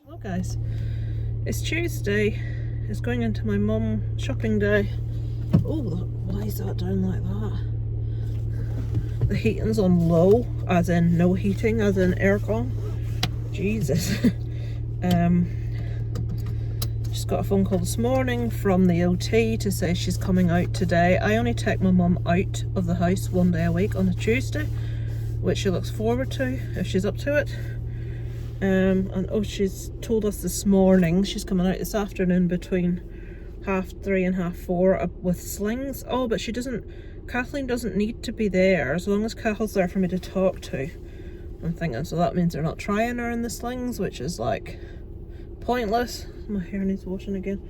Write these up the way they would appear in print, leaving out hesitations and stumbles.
Well guys, it's Tuesday. It's going into my mum shopping day. Oh, why is that down like that? The heating's on low, as in no heating, as in aircon. Jesus. Just got a phone call this morning from the OT to say she's coming out today. I only take my mum out of the house one day a week on a Tuesday, which she looks forward to if she's up to it. And oh, she's told us this morning she's coming out this afternoon between 3:30 and 4:30 with slings. Oh, but she doesn't, Kathleen doesn't need to be there as long as Kathleen's there for me to talk to. I'm thinking, so that means they're not trying her in the slings, which is like pointless. My hair needs washing again.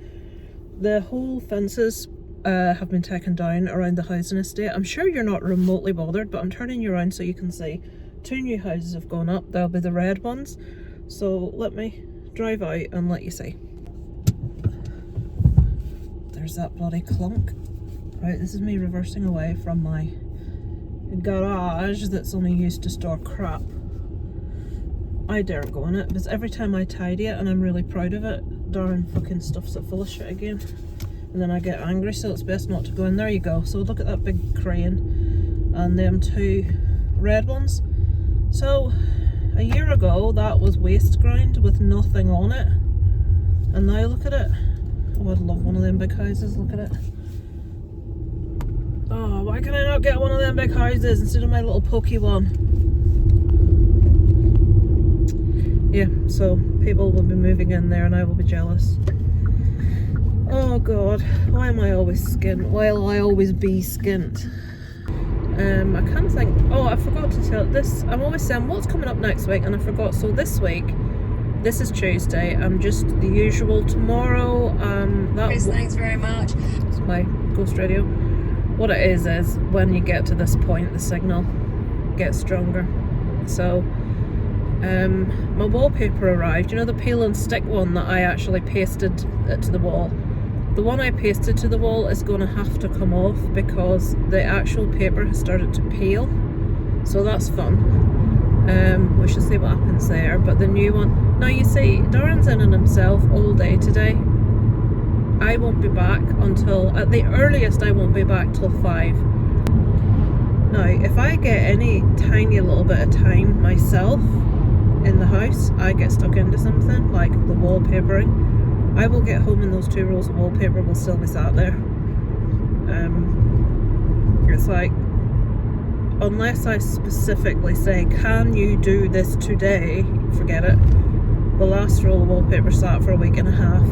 The whole fences have been taken down around the housing estate. I'm sure you're not remotely bothered, but I'm turning you around so you can see 2 new houses have gone up. They'll be the red ones. So let me drive out and let you see. There's that bloody clunk. Right, this is me reversing away from my garage that's only used to store crap. I daren't go in it because every time I tidy it, and I'm really proud of it, darn fucking stuffs it full of shit again. And then I get angry, so it's best not to go in. There you go. So look at that big crane and them 2 red ones. So a year ago that was waste ground with nothing on it, and now look at it. Oh, I'd love one of them big houses. Look at it. Oh, why can I not get one of them big houses instead of my little pokey one? Yeah, so people will be moving in there and I will be jealous. Oh god, why am I always skint? Why will I always be skint? I can't think. Oh, I forgot to tell this. I'm always saying what's coming up next week, and I forgot. So this week, this is Tuesday. I'm just the usual. Tomorrow, Chris, thanks very much. It's my ghost radio. What it is when you get to this point, the signal gets stronger. So, my wallpaper arrived. You know the peel and stick one that I actually pasted to the wall. The one I pasted to the wall is going to have to come off because the actual paper has started to peel. So that's fun. We shall see what happens there. But the new one... Now you see, Darren's in on himself all day today. I won't be back until... At the earliest, I won't be back till 5. Now, if I get any tiny little bit of time myself in the house, I get stuck into something like the wallpapering. I will get home and those 2 rolls of wallpaper will still be sat there. It's like, unless I specifically say, can you do this today? Forget it. The last roll of wallpaper sat for a week and a half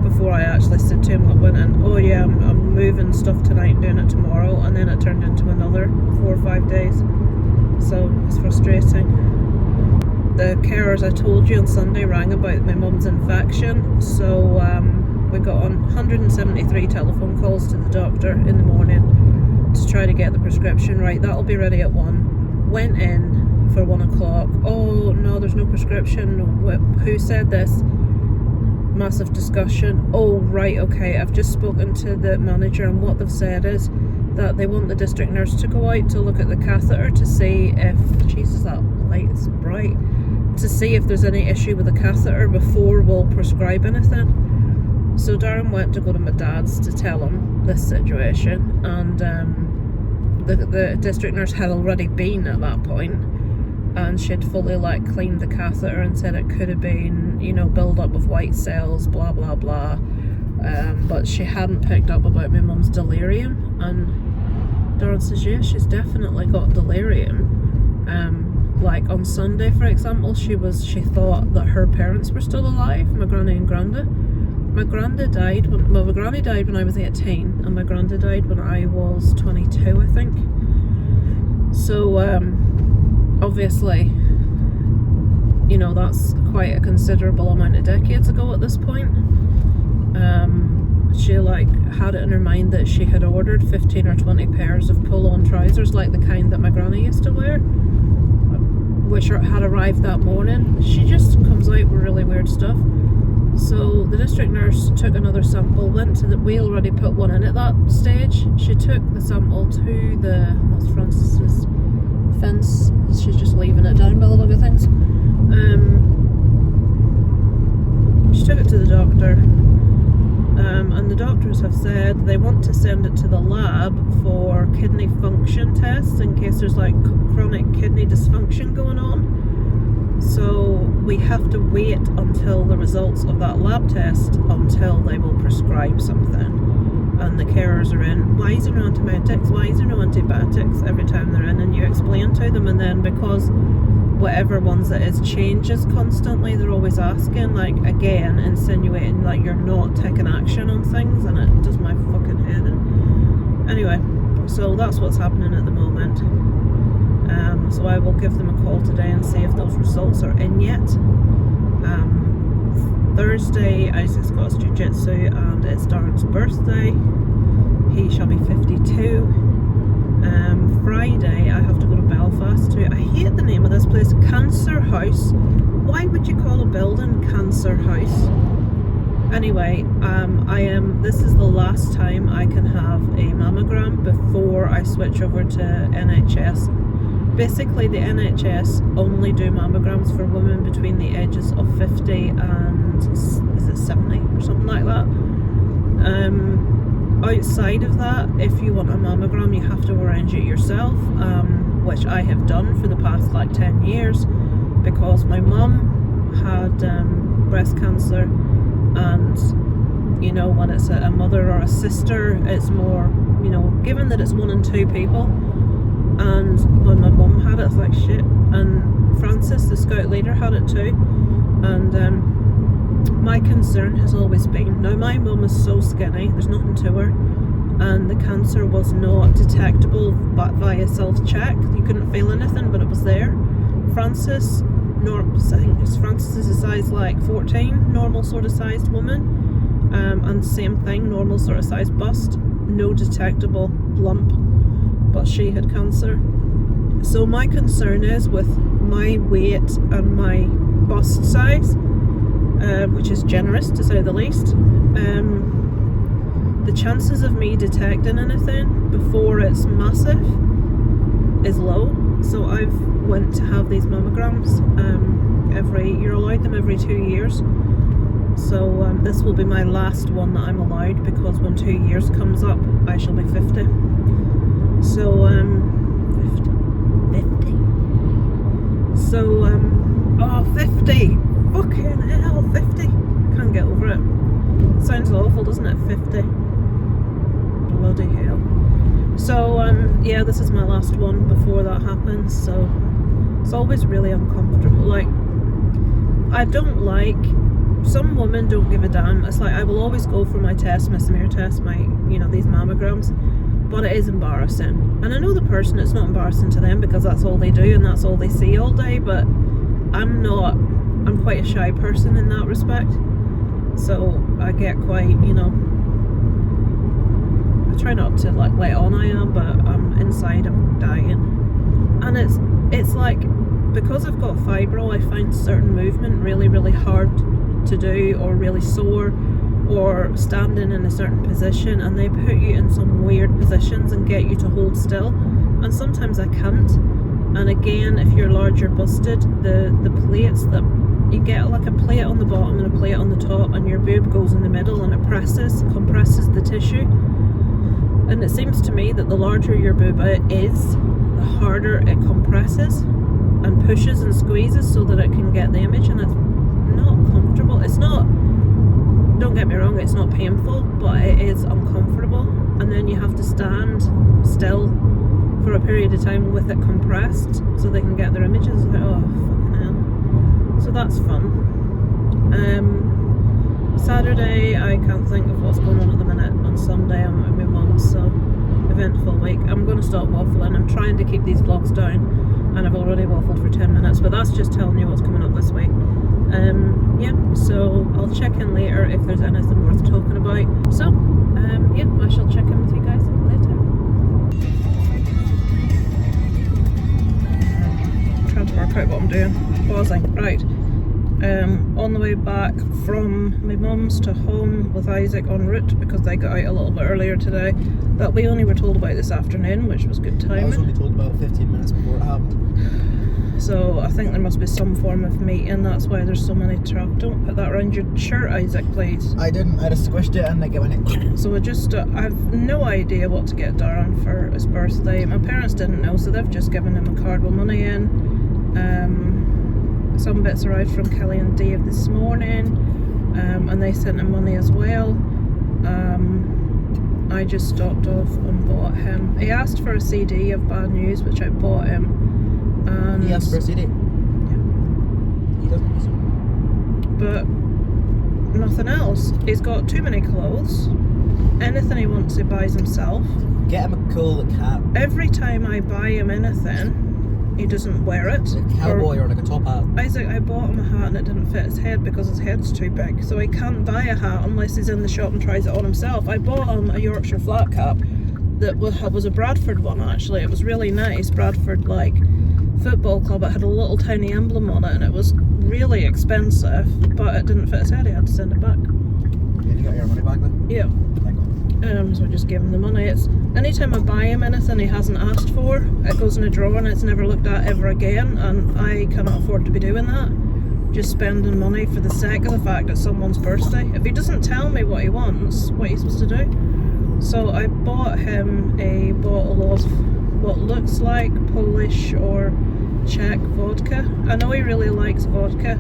before I actually said to him, went in, oh yeah, I'm moving stuff tonight and doing it tomorrow, and then it turned into another 4 or 5 days. So it's frustrating. The carers I told you on Sunday rang about my mum's infection, so we got on 173 telephone calls to the doctor in the morning to try to get the prescription right. That'll be ready at 1. Went in for 1 o'clock. Oh no, there's no prescription. Who said this? Massive discussion. Oh right, okay, I've just spoken to the manager, and what they've said is that they want the district nurse to go out to look at the catheter to see if... Jesus, that light is bright. To see if there's any issue with the catheter before we'll prescribe anything. So Darren went to go to my dad's to tell him this situation, and the district nurse had already been at that point, and she'd fully cleaned the catheter and said it could have been, you know, build up of white cells, blah blah blah, but she hadn't picked up about my mum's delirium. And Darren says, yeah, she's definitely got delirium. Like on Sunday, for example, she thought that her parents were still alive, my granny and granda. My granda died my granny died when I was 18, and my granda died when I was 22, I think. So obviously, you know, that's quite a considerable amount of decades ago at this point. She had it in her mind that she had ordered 15 or 20 pairs of pull-on trousers, like the kind that my granny used to wear, which had arrived that morning. She just comes out with really weird stuff. So the district nurse took another sample, went to the, we already put one in at that stage. She took the sample to that's Francis's fence. She's just leaving it down by the look of things. She took it to the doctor, and the doctors have said they want to send it to the lab for kidney function tests in case there's like chronic kidney dysfunction going on. So we have to wait until the results of that lab test until they will prescribe something. And the carers are in, why is there no antibiotics? Why is there no antibiotics? Every time they're in, and you explain to them, and then because whatever ones it is changes constantly, they're always asking, like, again, insinuating like you're not taking action on things, and it does my fucking head in. Anyway, so that's what's happening at the moment. So I will give them a call today and see if those results are in yet. Thursday, Isaac's got his jiu-jitsu, and it's Darren's birthday. He shall be 52. Friday, I have to go to Belfast to, I hate the name of this place, Cancer House. Why would you call a building Cancer House? Anyway, this is the last time I can have a mammogram before I switch over to NHS. Basically, the NHS only do mammograms for women between the ages of 50 and, is it 70 or something like that? Outside of that, if you want a mammogram, you have to arrange it yourself, which I have done for the past like 10 years, because my mum had breast cancer, and you know, when it's a mother or a sister, it's more, you know, given that it's 1 in 2 people. And when my mum had it, it's like shit. And Francis, the scout leader, had it too. And my concern has always been, now my mum is so skinny, there's nothing to her, and the cancer was not detectable but via self-check. You couldn't feel anything, but it was there. Francis, I think Francis is a size like 14, normal sort of sized woman. And same thing, normal sort of sized bust, no detectable lump. But she had cancer. So my concern is, with my weight and my bust size, which is generous to say the least, the chances of me detecting anything before it's massive is low. So I've went to have these mammograms you're allowed them every 2 years. So this will be my last one that I'm allowed, because when 2 years comes up, I shall be 50. So 50. So 50. Fucking hell, 50. Can't get over it. Sounds awful, doesn't it? 50. Bloody hell. So yeah, this is my last one before that happens. So it's always really uncomfortable. Like, I don't like, some women don't give a damn. It's like, I will always go for my test, my smear test, my, you know, these mammograms. But it is embarrassing, and I know the person, it's not embarrassing to them because that's all they do and that's all they see all day, but I'm quite a shy person in that respect, so I get quite, you know, I try not to like let on I am, but inside I'm dying. And it's like, because I've got fibro, I find certain movement really, really hard to do, or really sore, or standing in a certain position, and they put you in some weird positions and get you to hold still, and sometimes I can't. And again, if you're larger busted, the plates that you get, like a plate on the bottom and a plate on the top, and your boob goes in the middle, and it compresses the tissue. And it seems to me that the larger your boob is, the harder it compresses and pushes and squeezes so that it can get the image, and it's not comfortable. It's not, don't get me wrong, it's not painful, but it is uncomfortable. And then you have to stand still for a period of time with it compressed so they can get their images. Like, oh, fucking hell. So that's fun. Saturday, I can't think of what's going on at the minute. On Sunday, I'm at my mum's, so eventful week. I'm going to stop waffling. I'm trying to keep these vlogs down, and I've already waffled for 10 minutes, but that's just telling you what's coming up this week. Yeah, so I'll check in later if there's anything worth talking about. So, yeah, I shall check in with you guys later. Trying to work out what I'm doing. Pausing. Right. On the way back from my mum's to home with Isaac en route, because they got out a little bit earlier today, that we only were told about this afternoon, which was good timing. I was only told about 15 minutes before it happened. So I think there must be some form of meeting, that's why there's so many traffic. Don't put that around your shirt, Isaac, please. I didn't, I just squished it and like it went in. So I've no idea what to get Darren for his birthday. My parents didn't know, so they've just given him a card with money in. Some bits arrived from Kelly and Dave this morning, and they sent him money as well. I just stopped off and bought him. He asked for a CD of Bad News, which I bought him. And He asked for a CD? Yeah. He doesn't use it. But nothing else. He's got too many clothes. Anything he wants, he buys himself. Get him a cool cap. Every time I buy him anything, he doesn't wear it. Like a cowboy or like a top hat. Isaac, I bought him a hat and it didn't fit his head because his head's too big, so he can't buy a hat unless he's in the shop and tries it on himself. I bought him a Yorkshire flat cap that was a Bradford one, actually. It was really nice. Bradford, like, football club. It had a little tiny emblem on it and it was really expensive, but it didn't fit his head. He had to send it back. Yeah, you got your money back then? Yeah. Thank God. So I just gave him the money. It's anytime I buy him anything he hasn't asked for, it goes in a drawer and it's never looked at ever again, and I cannot afford to be doing that. Just spending money for the sake of the fact it's someone's birthday. If he doesn't tell me what he wants, what are you supposed to do? So I bought him a bottle of what looks like Polish or Czech vodka. I know he really likes vodka,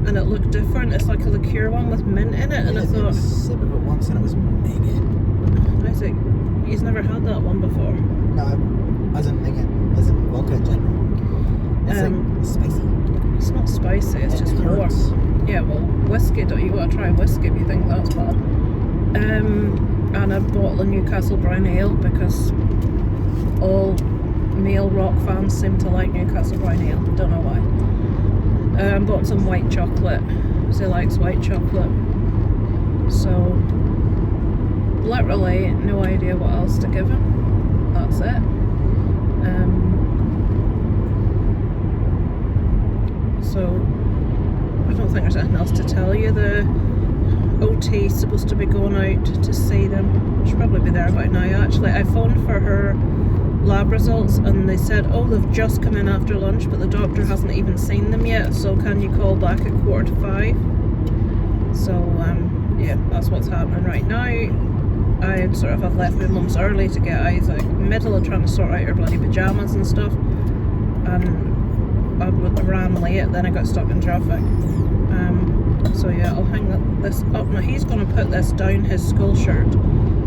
and it looked different. It's like a liqueur one with mint in it, and I thought, sip of it once and it was minging. Isaac, he's never had that one before. No, as in minging, as in vodka in general. It's like spicy. It's not spicy, it's just more. Yeah, well, whiskey, don't you gotta try whiskey if you think that's bad. And a bottle of Newcastle Brown Ale, because all male rock fans seem to like Newcastle Brown Ale. Don't know why. Bought some white chocolate, because he likes white chocolate. So, literally no idea what else to give him. That's it. So I don't think there's anything else to tell you. The OT is supposed to be going out to see them. She'll probably be there about now, actually. I phoned for her lab results and they said, oh, they've just come in after lunch, but the doctor hasn't even seen them yet, so can you call back at 4:45? So yeah, that's what's happening right now. I sort of have left my mum's early to get Isaac, middle of trying to sort out her bloody pyjamas and stuff, and I ran late, then I got stuck in traffic. So yeah, I'll hang this up. Now he's going to put this down his school shirt,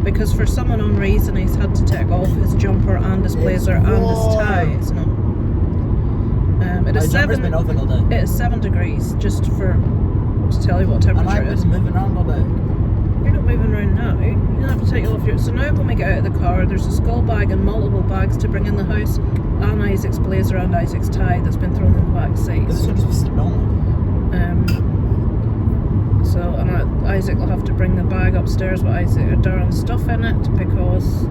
because for some unknown reason he's had to take off his jumper and his blazer and his tie. It's not. It is been open all day. It is 7 degrees, just to tell you what temperature it is. And I've been moving around all day. You're not moving around now. You don't have to take it off your. So now when we get out of the car, there's a school bag and multiple bags to bring in the house, and Isaac's blazer and Isaac's tie that's been thrown in the back seat. This is going to be sitting on. So, and Isaac will have to bring the bag upstairs with Darren's stuff in it, because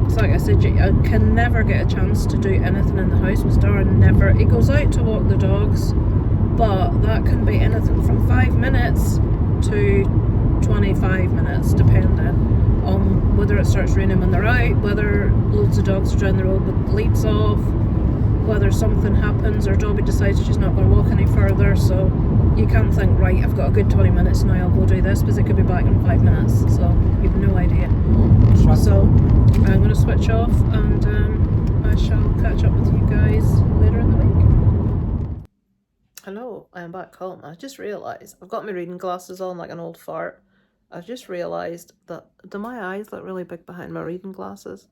it's like I said, I can never get a chance to do anything in the house with Darren. Never. He goes out to walk the dogs, but that can be anything from 5 minutes to 25 minutes, depending on whether it starts raining when they're out, whether loads of dogs are down the road with the leads off, whether something happens or Dobby decides she's not going to walk any further. So you can't think, right, I've got a good 20 minutes now, I'll go do this, because it could be back in 5 minutes. So you've no idea. So I'm going to switch off, and I shall catch up with you guys later in the week. Hello, I am back home. I just realised I've got my reading glasses on like an old fart. I've just realised that, do my eyes look really big behind my reading glasses?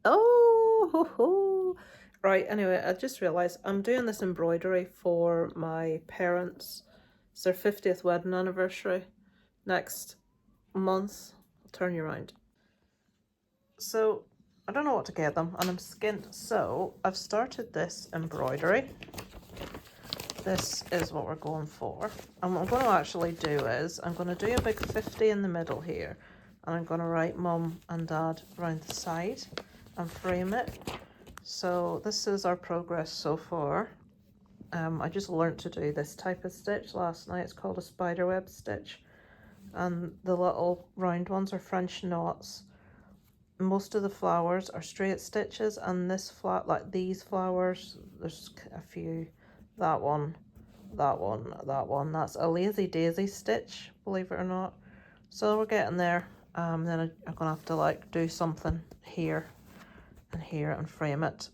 Oh, ho, ho. Right, anyway, I just realised I'm doing this embroidery for my parents. It's their 50th wedding anniversary next month. I'll turn you around. So, I don't know what to get them, and I'm skint, so I've started this embroidery. This is what we're going for. And what I'm going to actually do is, I'm going to do a big 50 in the middle here, and I'm going to write Mum and Dad around the side and frame it. So this is our progress so far. I just learnt to do this type of stitch last night. It's called a spiderweb stitch, and the little round ones are French knots. Most of the flowers are straight stitches, and this like these flowers, there's a few, that one, that one, that one, that's a lazy daisy stitch, believe it or not. So we're getting there. Then I'm gonna have to like do something here and here and frame it,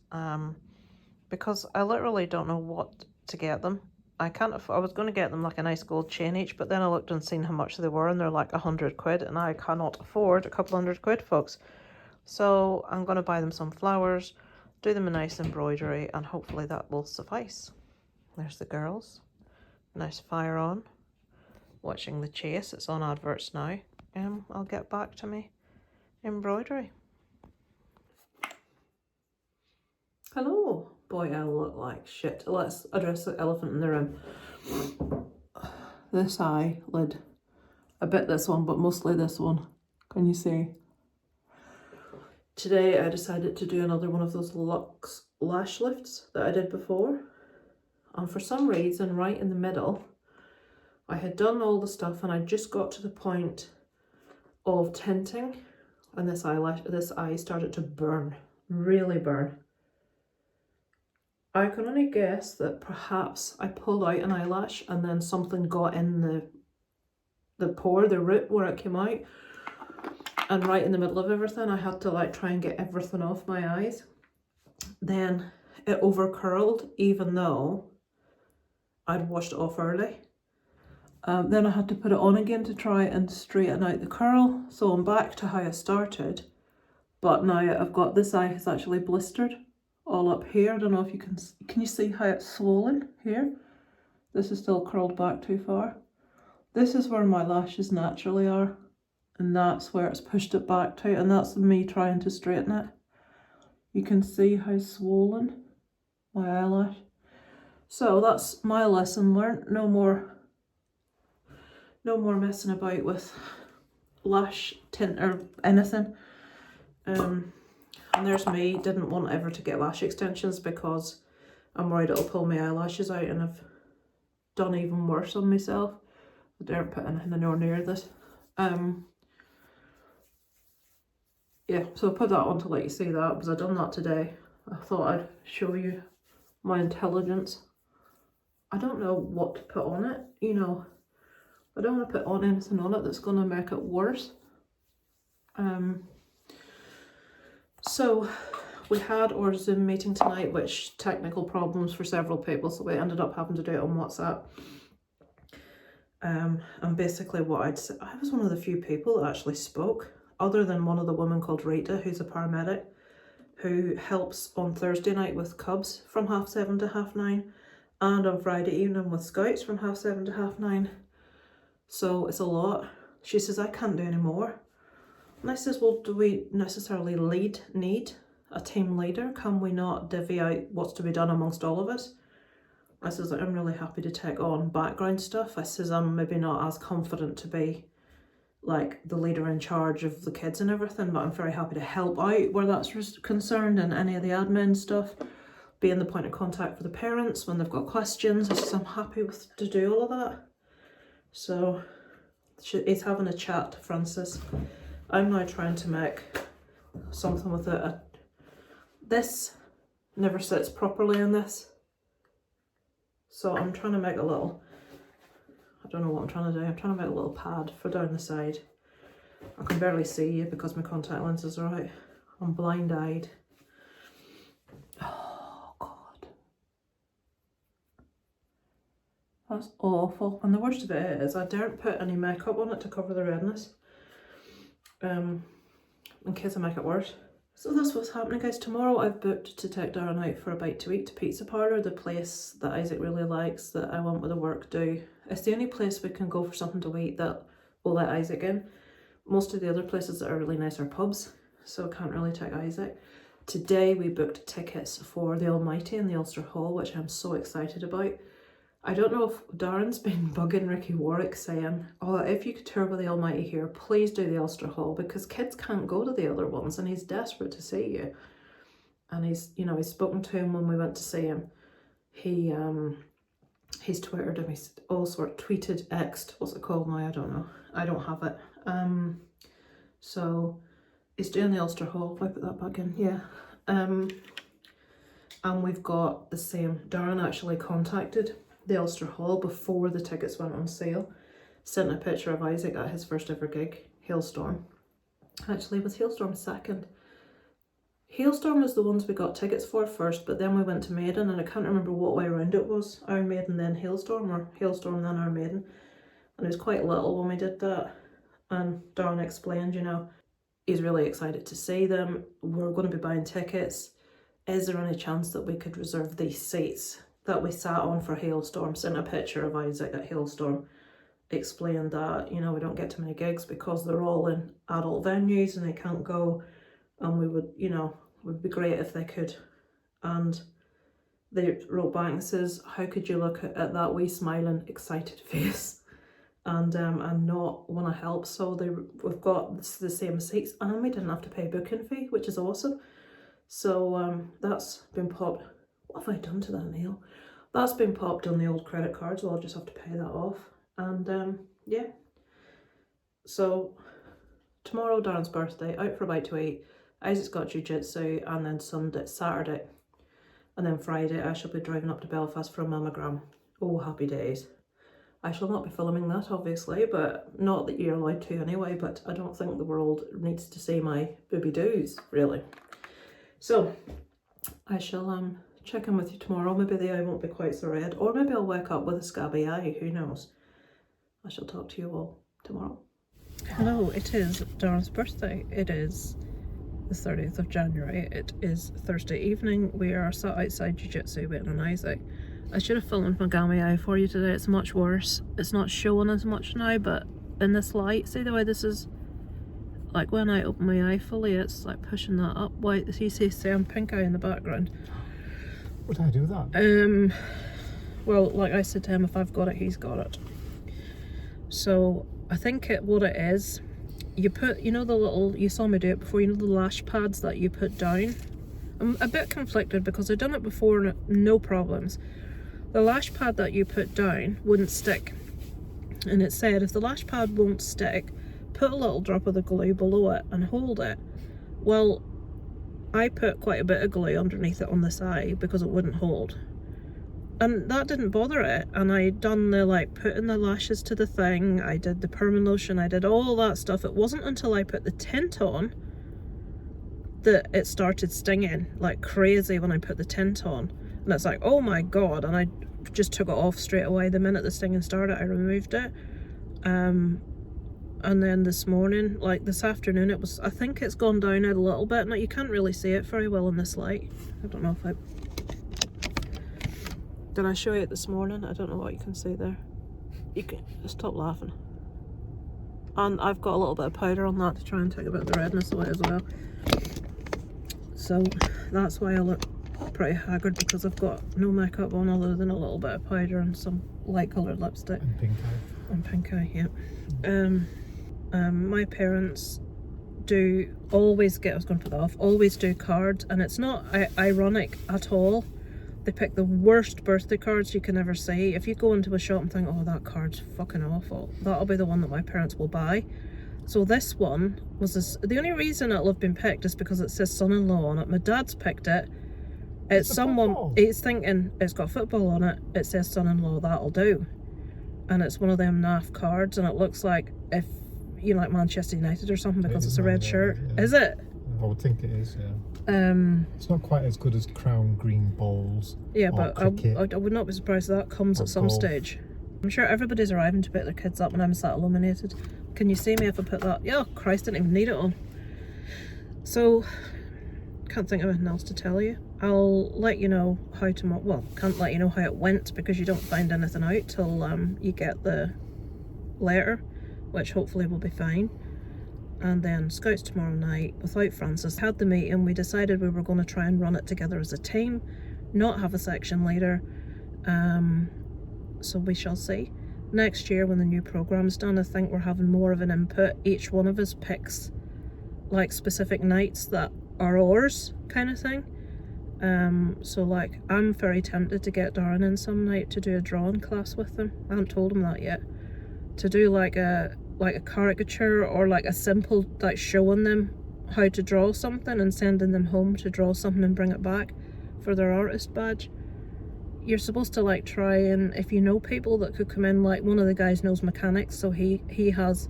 because I literally don't know what to get them. I was going to get them like a nice gold chain each, but then I looked and seen how much they were, and they're like 100 quid, and I cannot afford a couple £100, folks. So I'm going to buy them some flowers, do them a nice embroidery, and hopefully that will suffice. There's the girls. Nice fire on. Watching the chase. It's on adverts now. I'll get back to me embroidery. Hello. Boy, I look like shit. Let's address the elephant in the room. This eyelid. A bit this one, but mostly this one. Can you see? Today I decided to do another one of those luxe lash lifts that I did before. And for some reason, right in the middle, I had done all the stuff and I just got to the point of tinting, and this eye started to burn, really burn. I can only guess that perhaps I pulled out an eyelash and then something got in the pore, the root where it came out. And right in the middle of everything, I had to like try and get everything off my eyes. Then it over curled, even though I'd washed it off early. Then I had to put it on again to try and straighten out the curl. So I'm back to how I started. But now I've got this eye has actually blistered all up here. I don't know if you can you see how it's swollen here? This is still curled back too far. This is where my lashes naturally are. And that's where it's pushed it back to, and that's me trying to straighten it. You can see how swollen my eyelash. So that's my lesson learned. No more messing about with lash tint or anything. And there's me, didn't want ever to get lash extensions because I'm worried it'll pull my eyelashes out, and I've done even worse on myself. I daren't put anything anywhere near this. Yeah, so I put that on to let you see that, because I've done that today. I thought I'd show you my intelligence. I don't know what to put on it, you know. I don't want to put on anything on it that's going to make it worse. So we had our Zoom meeting tonight, which technical problems for several people, so we ended up having to do it on WhatsApp. And basically what I'd say, I was one of the few people that actually spoke, other than one of the women called Rita, who's a paramedic, who helps on Thursday night with Cubs from 7:30 to 9:30, and on Friday evening with Scouts from 7:30 to 9:30. So it's a lot. She says, I can't do any more. And I says, well, do we necessarily need a team leader? Can we not divvy out what's to be done amongst all of us? I says, I'm really happy to take on background stuff. I says, I'm maybe not as confident to be like the leader in charge of the kids and everything, but I'm very happy to help out where that's concerned, and any of the admin stuff, being the point of contact for the parents when they've got questions. I says, I'm happy to do all of that. So he's having a chat to Francis. I'm now trying to make something with it. This never sits properly in this. So I'm trying to make a little, I don't know what I'm trying to do. I'm trying to make a little pad for down the side. I can barely see you because my contact lenses are out. I'm blind-eyed. Oh, God. That's awful. And the worst of it is I daren't put any makeup on it to cover the redness. In case I make it worse. So that's what's happening, guys. Tomorrow I've booked to take Darren out for a bite to eat to Pizza Parlour, the place that Isaac really likes, that I want with the work do. It's the only place we can go for something to eat that will let Isaac in. Most of the other places that are really nice are pubs, so I can't really take Isaac. Today we booked tickets for the Almighty in the Ulster Hall, which I'm so excited about. I don't know if Darren's been bugging Ricky Warwick saying, oh, if you could tour with the Almighty here, please do the Ulster Hall, because kids can't go to the other ones, and he's desperate to see you. And he's spoken to him when we went to see him. He he's twittered and he's all sort of tweeted, X'd, what's it called now? I don't know. I don't have it. So he's doing the Ulster Hall. If I put that back in, yeah. And we've got the same. Darren actually contacted the Ulster Hall before the tickets went on sale. Sent a picture of Isaac at his first ever gig, Hailstorm. Actually, was Hailstorm second? Hailstorm was the ones we got tickets for first, but then we went to Maiden, and I can't remember what way around it was. Iron Maiden then Hailstorm, or Hailstorm then Iron Maiden. And it was quite little when we did that. And Darren explained, you know, he's really excited to see them. We're going to be buying tickets. Is there any chance that we could reserve these seats that we sat on for Hailstorm? Sent a picture of Isaac at Hailstorm. Explained that, you know, we don't get too many gigs because they're all in adult venues and they can't go, and we would, you know, it would be great if they could. And they wrote back and says, how could you look at that wee smiling excited face and not want to help? So we've got the same seats, and we didn't have to pay a booking fee, which is awesome. So that's been popped. What have I done to that nail? That's been popped on the old credit card, so I'll just have to pay that off. And yeah, so tomorrow, Darren's birthday, out for a bite to eat. Isaac's got jiu-jitsu, and then Saturday, and then Friday I shall be driving up to Belfast for a mammogram. Oh, happy days. I shall not be filming that, obviously, but not that you're allowed to anyway, but I don't think the world needs to see my booby-doos, really. So I shall check in with you tomorrow. Maybe the eye won't be quite so red, or maybe I'll wake up with a scabby eye, who knows. I shall talk to you all tomorrow. Hello, it is Darren's birthday. It is the 30th of January. It is Thursday evening. We are sat outside jiu-jitsu waiting on Isaac. I should have filmed my gammy eye for you today. It's much worse. It's not showing as much now, but in this light, see the way this is, like when I open my eye fully, it's like pushing that up. Why, you see I'm pink eye in the background. Would I do that? Well, like I said to him, if I've got it, he's got it. So I think what it is, you put, you know, the little, you saw me do it before, you know, the lash pads that you put down. I'm a bit conflicted because I've done it before and no problems. The lash pad that you put down wouldn't stick, and it said if the lash pad won't stick, put a little drop of the glue below it and hold it. Well, I put quite a bit of glue underneath it on the side because it wouldn't hold. And that didn't bother it, and I done the, like, putting the lashes to the thing, I did the permalotion, I did all that stuff. It wasn't until I put the tint on that it started stinging like crazy when I put the tint on. And it's like, oh my god, and I just took it off straight away. The minute the stinging started, I removed it. And then this morning, like this afternoon, it was, I think it's gone down a little bit. Now you can't really see it very well in this light. I don't know if did I show you it this morning? I don't know what you can see there. You can stop laughing. And I've got a little bit of powder on that to try and take a bit of the redness away as well. So that's why I look pretty haggard, because I've got no makeup on other than a little bit of powder and some light coloured lipstick. And pink eye. And pink eye, yeah. My parents do always get, I was going to put that off, always do cards, and it's not ironic at all. They pick the worst birthday cards you can ever see. If you go into a shop and think, oh, that card's fucking awful, that'll be the one that my parents will buy. So this one was this, the only reason it'll have been picked is because it says son-in-law on it. My dad's picked it. It's someone, football. He's thinking it's got football on it. It says son-in-law, that'll do. And it's one of them naff cards, and it looks like, if you like Manchester United or something, because it's a red shirt. Yeah. Is it? I would think it is, yeah. It's not quite as good as Crown Green Balls. Yeah, but I would not be surprised if that comes at some stage. I'm sure everybody's arriving to pick their kids up, and I'm sat illuminated. Can you see me if I put that? Yeah, Christ, didn't even need it on. So, can't think of anything else to tell you. I'll let you know how tomorrow, well, can't let you know how it went because you don't find anything out till you get the letter, which hopefully will be fine. And then Scouts tomorrow night without Francis. Had the meeting, we decided we were going to try and run it together as a team, not have a section leader. So we shall see. Next year when the new program's done, I think we're having more of an input. Each one of us picks like specific nights that are ours, kind of thing. So like I'm very tempted to get Darren in some night to do a drawing class with him. I haven't told him that yet. To do like a caricature or like a simple, like showing them how to draw something and sending them home to draw something and bring it back for their artist badge. You're supposed to like try, and if you know people that could come in, like one of the guys knows mechanics, so he has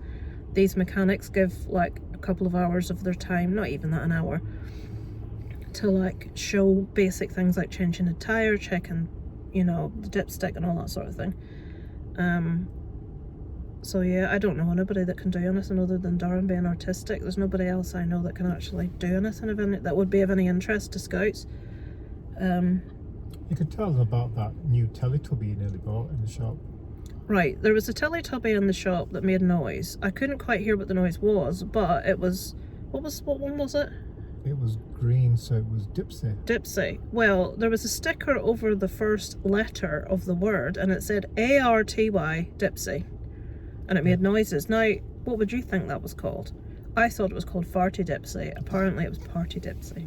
these mechanics give like a couple of hours of their time, not even that, an hour, to like show basic things like changing a tire, checking, you know, the dipstick and all that sort of thing. So yeah, I don't know anybody that can do anything other than Darren being artistic. There's nobody else I know that can actually do anything of any, that would be of any interest to Scouts. You could tell them about that new Teletubby you nearly bought in the shop. Right, there was a Teletubby in the shop that made noise. I couldn't quite hear what the noise was, but it was, what one was it? It was green, so it was Dipsy. Dipsy. Well, there was a sticker over the first letter of the word and it said ARTY, Dipsy. And it made noises. Now, what would you think that was called? I thought it was called Farty Dipsy. Apparently it was Party Dipsy.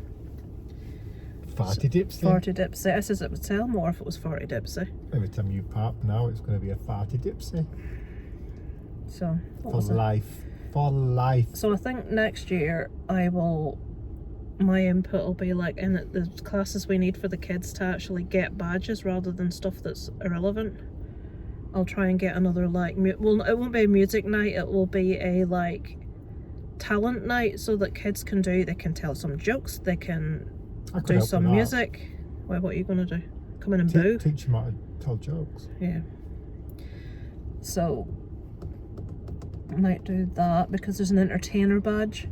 Farty Dipsy? Farty Dipsy. I says it would sell more if it was Farty Dipsy. Every time you park now, it's going to be a Farty Dipsy. So, what For was it? life. For life. So I think next year my input will be like in the classes we need for the kids to actually get badges rather than stuff that's irrelevant. I'll try and get another like, well, it won't be a music night, it will be a like talent night so that kids can they can tell some jokes, they can do some music. Well, what are you going to do? Come in and boo? Teach them how to tell jokes. Yeah. So, I might do that because there's an entertainer badge.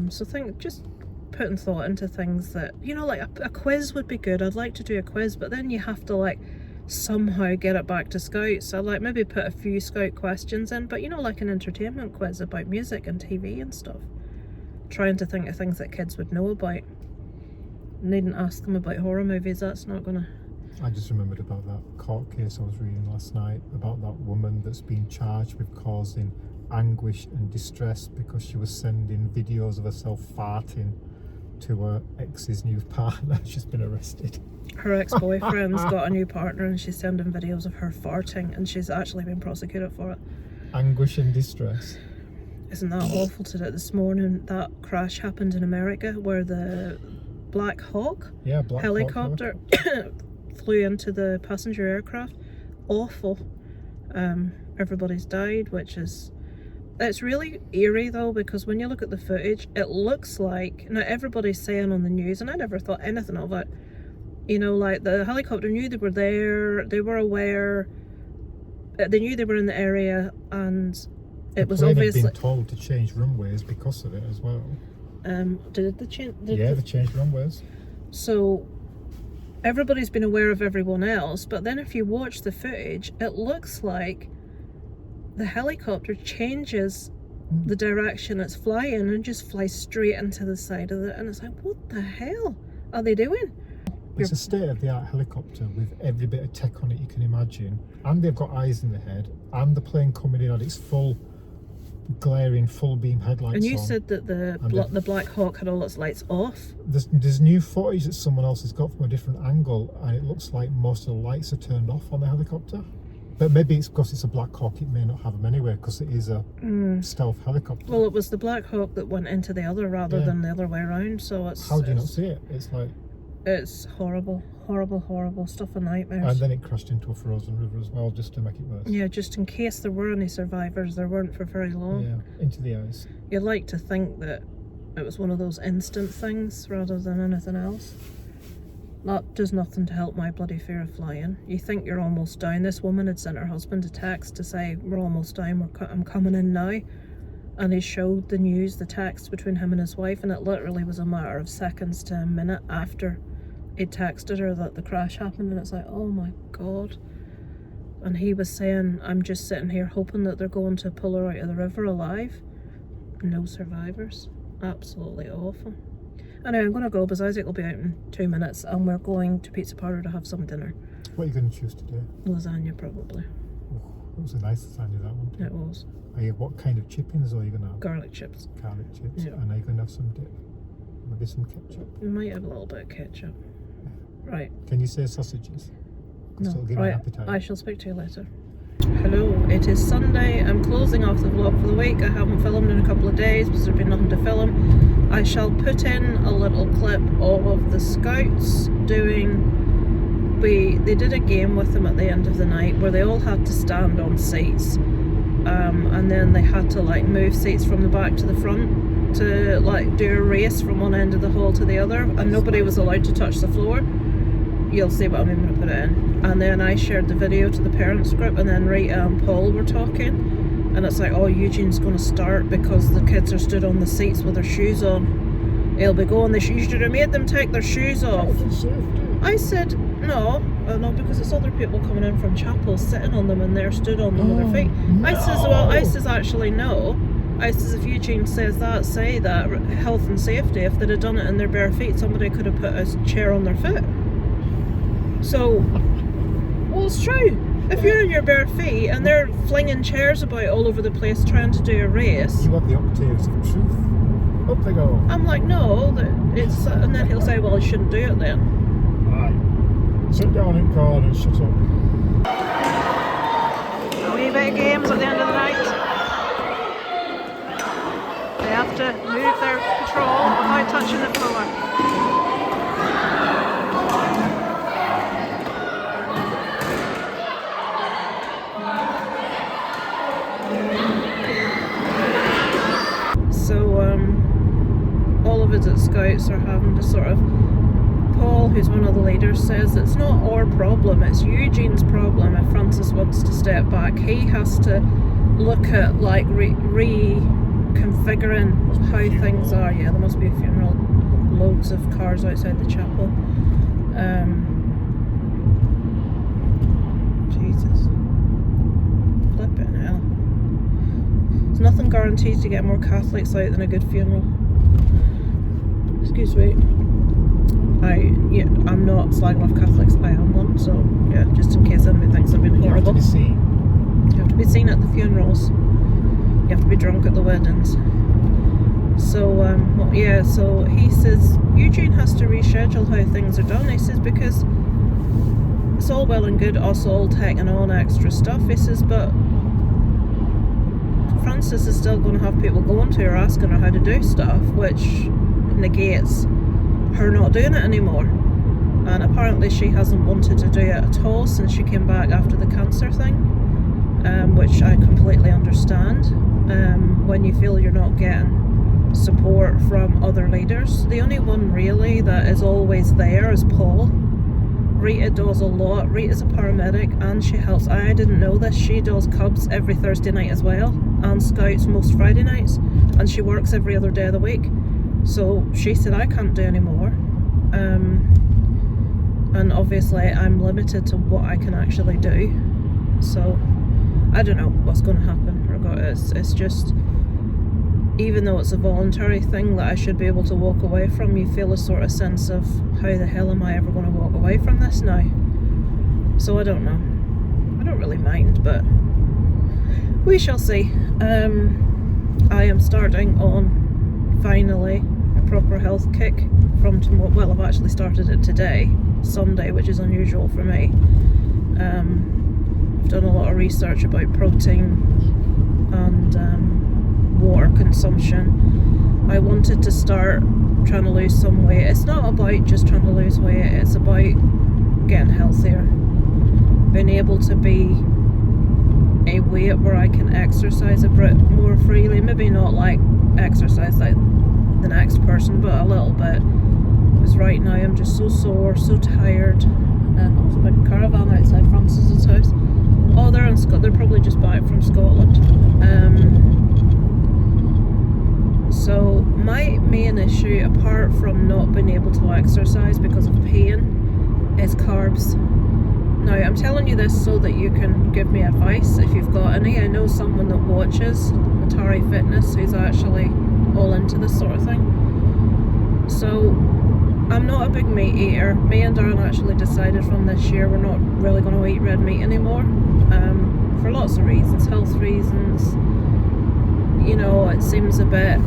So just putting thought into things that, you know, like a quiz would be good. I'd like to do a quiz, but then you have to like somehow get it back to Scouts. So like maybe put a few Scout questions in, but you know, like an entertainment quiz about music and TV and stuff. Trying to think of things that kids would know about. Needn't ask them about horror movies, that's not gonna... I just remembered about that court case I was reading last night about that woman that's been charged with causing anguish and distress because she was sending videos of herself farting to her ex's new partner. She's been arrested. Her ex-boyfriend's got a new partner and she's sending videos of her farting and she's actually been prosecuted for it. Anguish and distress. Isn't that awful today? This morning that crash happened in America where the Black Hawk helicopter flew into the passenger aircraft. Awful. Everybody's died, which is... It's really eerie though, because when you look at the footage, it looks like... Now everybody's saying on the news, and I never thought anything of it, you know, like the helicopter knew they were there, they were aware, they knew they were in the area, and it was obviously... They'd been told to change runways because of it as well. Did they change? They changed runways. So everybody's been aware of everyone else, but then if you watch the footage, it looks like the helicopter changes the direction it's flying and just flies straight into the side of it, and it's like, what the hell are they doing? It's a state-of-the-art helicopter with every bit of tech on it you can imagine, and they've got eyes in the head, and the plane coming in at its full glaring full beam headlights. And you said that the Black Hawk had all its lights off. There's new footage that someone else has got from a different angle, and it looks like most of the lights are turned off on the helicopter. But maybe it's because it's a Black Hawk, it may not have them anyway, because it is a stealth helicopter. Well, it was the Black Hawk that went into the other rather than the other way around, so it's... How do you not see it? It's like... It's horrible, horrible, horrible stuff, and nightmares. And then it crashed into a frozen river as well, just to make it worse. Yeah, just in case there were any survivors, there weren't for very long. Yeah, into the ice. You'd like to think that it was one of those instant things rather than anything else. That does nothing to help my bloody fear of flying. You think you're almost down. This woman had sent her husband a text to say, we're almost down, I'm coming in now. And he showed the news, the text between him and his wife, and it literally was a matter of seconds to a minute after he texted her that the crash happened, and it's like, oh my god. And he was saying, I'm just sitting here hoping that they're going to pull her out of the river alive. No survivors. Absolutely awful. Anyway, I'm going to go because Isaac will be out in 2 minutes and we're going to Pizza Parlour to have some dinner. What are you going to choose today? Lasagna, probably. Oh, it was a nice lasagna, that one. It was. What kind of chippings are you going to have? Garlic chips. Garlic chips. Yeah. And are you going to have some dip? Maybe some ketchup. We might have a little bit of ketchup. Right. Can you say sausages? 'Cause No. it'll give me Right. an appetite. I shall speak to you later. Hello, it is Sunday. I'm closing off the vlog for the week. I haven't filmed in a couple of days because there's been nothing to film. I shall put in a little clip of the Scouts doing... They did a game with them at the end of the night where they all had to stand on seats. And then they had to like move seats from the back to the front to like do a race from one end of the hall to the other, and nobody was allowed to touch the floor. You'll see what I mean when I put it in. And then I shared the video to the parents group, and then Rita and Paul were talking, and it's like, oh, Eugene's going to start because the kids are stood on the seats with their shoes on. He'll be going, you should have made them take their shoes off. I said, no, because it's other people coming in from chapel sitting on them and they're stood on them with their feet. No. I says, actually no. I says, if Eugene says that, say that, health and safety, if they'd have done it in their bare feet, somebody could have put a chair on their foot. So, well, it's true. If you're in your bare feet and they're flinging chairs about all over the place trying to do a race. You have the octaves of truth. Up they go. I'm like, no, it's, and then he'll say, well, I shouldn't do it then. Right. Sit down in corner and shut up. A wee bit of games at the end of the night. They have to move their patrol without touching the floor. So all of us at Scouts are having to sort of, Paul, who's one of the leaders, says it's not our problem, it's Eugene's problem. If Francis wants to step back, he has to look at like reconfiguring how things are. Yeah, there must be a funeral. Loads of cars outside the chapel. Jesus. Flipping hell. There's nothing guaranteed to get more Catholics out than a good funeral. Excuse me. I'm not slagging off Catholics, I am one, so yeah, just in case anybody thinks I'm being horrible. You have to be seen. You have to be seen at the funerals. You have to be drunk at the weddings. So, yeah, so he says Eugene has to reschedule how things are done. He says because it's all well and good us all taking on extra stuff. He says, but Francis is still going to have people going to her asking her how to do stuff, which negates her not doing it anymore. And apparently she hasn't wanted to do it at all since she came back after the cancer thing, which I completely understand. When you feel you're not getting support from other leaders, the only one really that is always there is Paul. Rita does a lot. Rita's a paramedic and she helps. I didn't know this. She does Cubs every Thursday night as well, and Scouts most Friday nights, and she works every other day of the week. So she said I can't do any more, and obviously I'm limited to what I can actually do. So I don't know what's going to happen. It's just, even though it's a voluntary thing that I should be able to walk away from, you feel a sort of sense of how the hell am I ever going to walk away from this now? So I don't know. I don't really mind, but we shall see. I am starting on finally a proper health kick from tomorrow. Well, I've actually started it today, Sunday, which is unusual for me. I've done a lot of research about protein and water consumption. I wanted to start trying to lose some weight. It's not about just trying to lose weight, it's about getting healthier, being able to be a weight where I can exercise a bit more freely. Maybe not like exercise like the next person, but a little bit, because right now I'm just so sore, so tired. There's a big caravan outside Francis's house. Oh, they're in Scotland. They're probably just back from Scotland. So my main issue, apart from not being able to exercise because of pain, is carbs. Now, I'm telling you this so that you can give me advice if you've got any. I know someone that watches Atari Fitness who's actually all into this sort of thing. So I'm not a big meat eater. Me and Darren actually decided from this year we're not really going to eat red meat anymore, for lots of reasons, health reasons. You know, it seems a bit,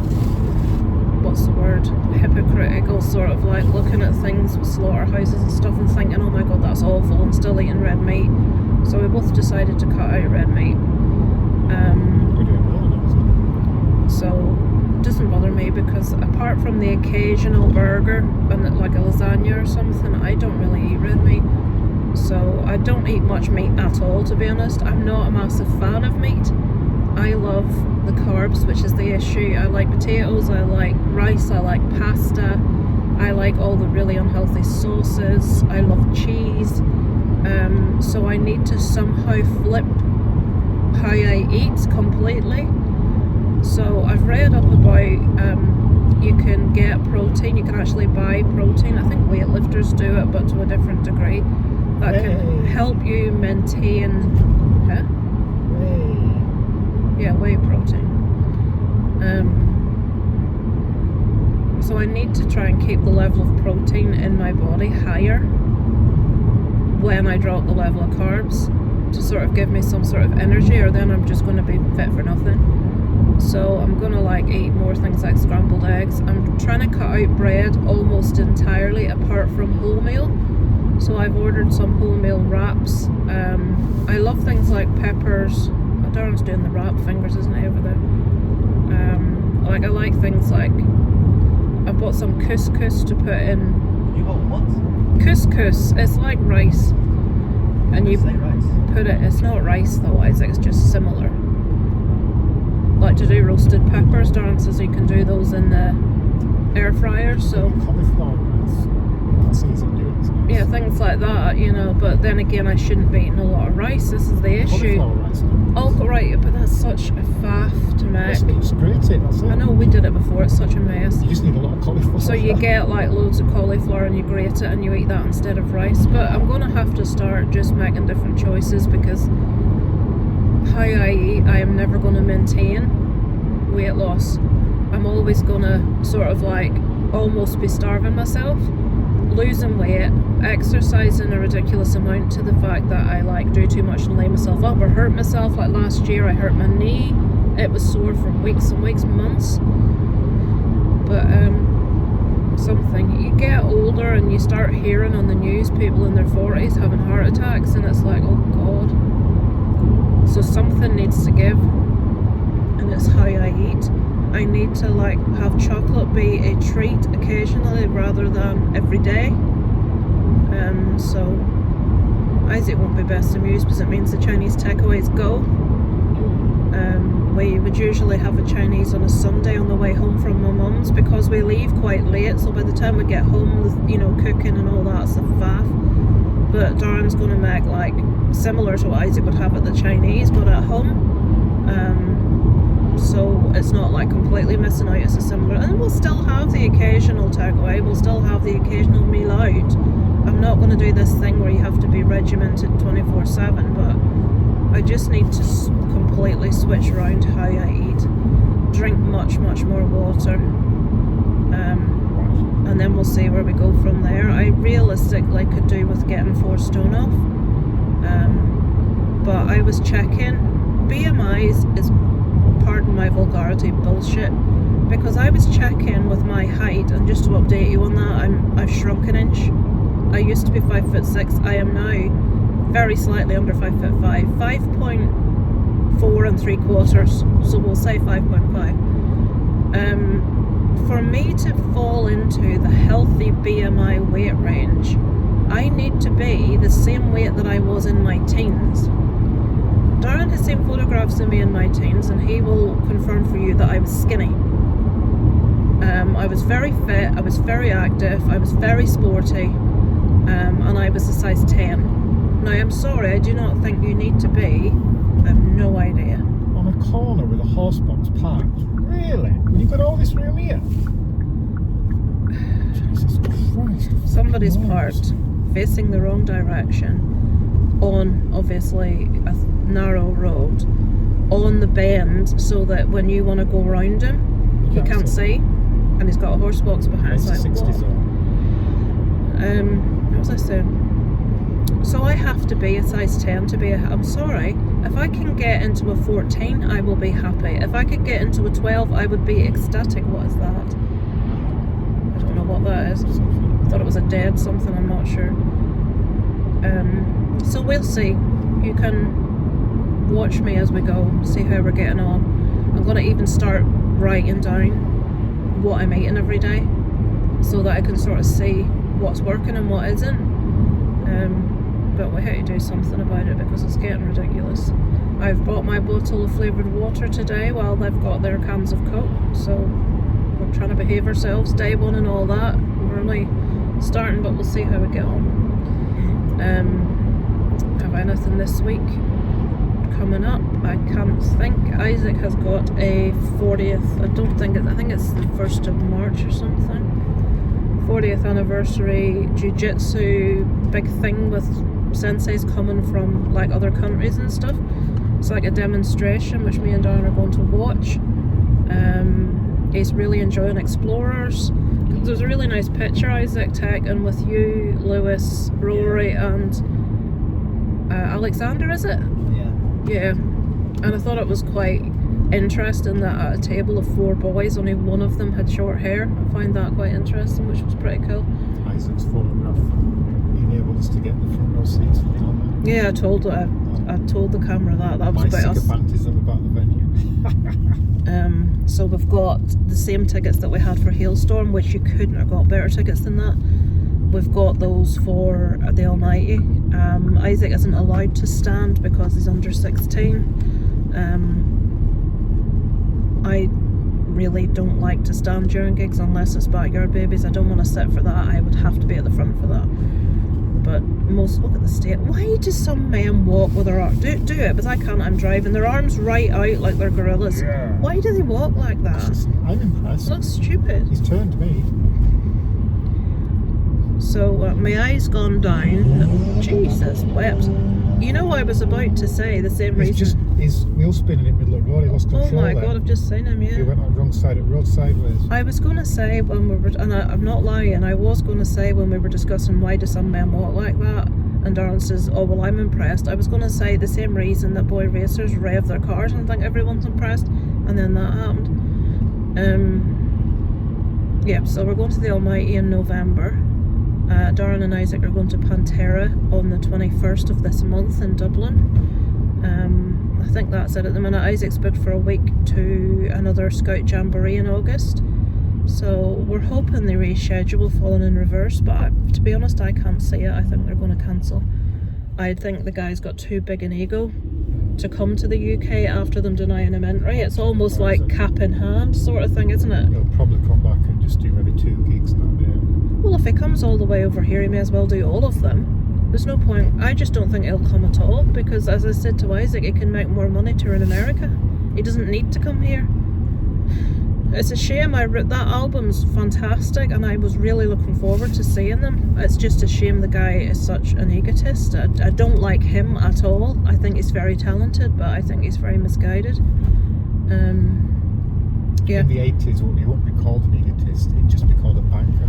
what's the word, hypocritical, sort of like looking at things with slaughterhouses and stuff and thinking, oh my god, that's awful, and still eating red meat. So we both decided to cut out red meat. So it doesn't bother me, because apart from the occasional burger and like a lasagna or something, I don't really eat red meat. So I don't eat much meat at all, to be honest. I'm not a massive fan of meat. I love the carbs, which is the issue. I like potatoes, I like rice, I like pasta, I like all the really unhealthy sauces, I love cheese. So I need to somehow flip how I eat completely. So I've read up about you can get protein, you can actually buy protein. I think weightlifters do it, but to a different degree. That can help you maintain. Huh? Yeah, whey protein. So I need to try and keep the level of protein in my body higher when I drop the level of carbs, to sort of give me some sort of energy, or then I'm just going to be fit for nothing. So I'm going to like eat more things like scrambled eggs. I'm trying to cut out bread almost entirely, apart from wholemeal. So I've ordered some wholemeal wraps. I love things like peppers. Darren's doing the wrap fingers, isn't he, over there? Like I like things like, I've bought some couscous to put in. You got what? Couscous. It's like rice, and you rice. put it. It's not rice though, Isaac. It's just similar. Like to do roasted peppers. Darren says you can do those in the air fryer. So cauliflower rice. That's easy to do. Yeah, things like that, you know. But then again, I shouldn't be eating a lot of rice. This is the issue. Rice, oh, right, but that's such a faff to make. It's grated, that's it. I know we did it before. It's such a mess. You just need a lot of cauliflower. So you get like loads of cauliflower and you grate it and you eat that instead of rice. But I'm going to have to start just making different choices, because how I eat, I am never going to maintain weight loss. I'm always going to sort of like almost be starving myself. Losing weight, exercising a ridiculous amount to the fact that I like do too much and lay myself up or hurt myself. Like last year I hurt my knee. It was sore for weeks and weeks, months. But something, you get older and you start hearing on the news people in their 40s having heart attacks, and it's like, oh god. So something needs to give, and it's how I eat. I need to like have chocolate be a treat occasionally rather than every day. So Isaac won't be best amused, because it means the Chinese takeaways go. We would usually have a Chinese on a Sunday on the way home from my mum's, because we leave quite late, so by the time we get home, you know, cooking and all that's a faff. But Darren's going to make like similar to what Isaac would have at the Chinese, but at home. So it's not like completely missing out, it's a similar, and we'll still have the occasional takeaway, we'll still have the occasional meal out. I'm not going to do this thing where you have to be regimented 24/7, but I just need to completely switch around how I eat, drink much more water, and then we'll see where we go from there. I realistically could do with getting 4 stone off, but I was checking, BMIs is, pardon my vulgarity, bullshit, because I was checking with my height, and just to update you on that, I've shrunk an inch. I used to be 5'6", I am now very slightly under 5'5", 5.4 3/4, so we'll say 5.5. For me to fall into the healthy BMI weight range, I need to be the same weight that I was in my teens. Darren has seen photographs of me in my teens, and he will confirm for you that I was skinny. I was very fit, I was very active, I was very sporty, and I was a size 10. Now I'm sorry, I do not think you need to be, I have no idea. On a corner with a horse box parked? Really? When you've got all this room here? Jesus Christ. Somebody's parked facing the wrong direction on obviously a narrow road on the bend, so that when you want to go around him you can't see, and he's got a horse box behind. It's like, 60 zone. what was I saying? So I have to be a size 10 to be I'm sorry, if I can get into a 14 I will be happy. If I could get into a 12 I would be ecstatic. What is that? don't know what that is. I thought it was a dead something, I'm not sure. So we'll see. You can watch me as we go, see how we're getting on. I'm going to even start writing down what I'm eating every day so that I can sort of see what's working and what isn't. But we have to do something about it because it's getting ridiculous. I've bought my bottle of flavoured water today while they've got their cans of Coke, so we're trying to behave ourselves, day one and all that. We're only starting, but we'll see how we get on. Have anything this week coming up? I can't think. Isaac has got a 40th, I think it's the 1st of March or something. 40th anniversary jiu-jitsu big thing with senseis coming from like other countries and stuff. It's like a demonstration which me and Darren are going to watch. He's really enjoying Explorers. There's a really nice picture Isaac taken with you, Lewis, Rory and Alexander, is it? Yeah. And I thought it was quite interesting that at a table of 4 boys only one of them had short hair. I find that quite interesting, which was pretty cool. Isaac's photograph enabled us to get the front row seats for the helmet. Yeah, I told the camera that was about us. Sycophantism about the venue. So we've got the same tickets that we had for Hailstorm, which you couldn't have got better tickets than that. We've got those for the Almighty. Isaac isn't allowed to stand because he's under 16. I really don't like to stand during gigs unless it's backyard babies. I don't want to sit for that. I would have to be at the front for that. But look at the state. Why do some men walk with their arms? Do it, because I can't. I'm driving. Their arms right out like they're gorillas. Yeah. Why do they walk like that? I'm impressed. It looks stupid. He's turned me. So my eye's gone down. Jesus wept. You know, I was about to say the same reason. He's wheel spinning in the middle of the road. He lost control. Oh my God, I've just seen him, yeah. He went on the wrong side of the road sideways. I was going to say when we were, and I'm not lying, I was going to say when we were discussing why do some men walk like that, and Darren says, oh well, I'm impressed. I was going to say the same reason that boy racers rev their cars and think everyone's impressed, and then that happened. Yeah, so we're going to the Almighty in November. Darren and Isaac are going to Pantera on the 21st of this month in Dublin. I think that's it at the minute. Isaac's booked for a week to another Scout Jamboree in August. So we're hoping they reschedule Falling in Reverse, but to be honest, I can't see it. I think they're going to cancel. I think the guy's got too big an ego to come to the UK after them denying him entry. It's almost like cap in hand sort of thing, isn't it? He'll probably come back and just do maybe 2 gigs that day. Well, if he comes all the way over here, he may as well do all of them. There's no point. I just don't think he'll come at all because, as I said to Isaac, he can make more money touring America. He doesn't need to come here. It's a shame. That album's fantastic and I was really looking forward to seeing them. It's just a shame the guy is such an egotist. I don't like him at all. I think he's very talented, but I think he's very misguided. Yeah. In the 80s, he wouldn't be called an egotist, he'd just be called a banker.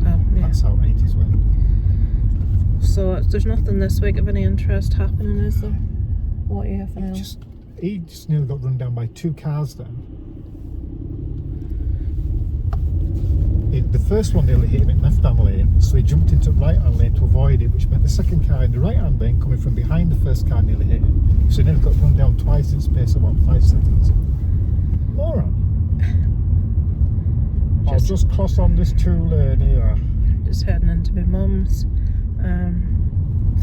Oh, yeah. That's how 80s went. So there's nothing this week of any interest happening, is there? What are you having else? He just nearly got run down by 2 cars then. The first one nearly hit him in left-hand lane, so he jumped into right-hand lane to avoid it, which meant the second car in the right-hand lane coming from behind the first car nearly hit him. So he nearly got run down twice in space of about 5 seconds. Moron. I'll just cross on this 2-lane here. Just heading into my mum's.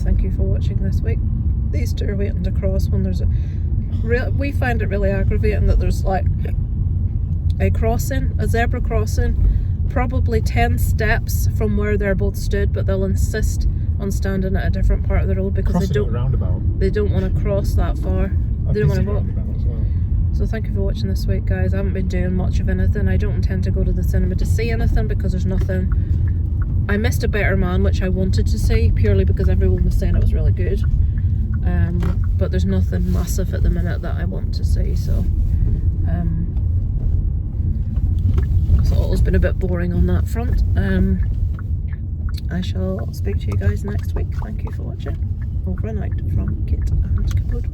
Thank you for watching this week. These two are waiting to cross when there's we find it really aggravating that there's like a zebra crossing, probably 10 steps from where they're both stood, but they'll insist on standing at a different part of the road because they don't want to cross that far. They don't want to walk. So thank you for watching this week, guys. I haven't been doing much of anything. I don't intend to go to the cinema to see anything because there's nothing. I missed A Better Man, which I wanted to see purely because everyone was saying it was really good. But there's nothing massive at the minute that I want to see, so it's been a bit boring on that front. I shall speak to you guys next week. Thank you for watching. Over and out from Kit and Capote.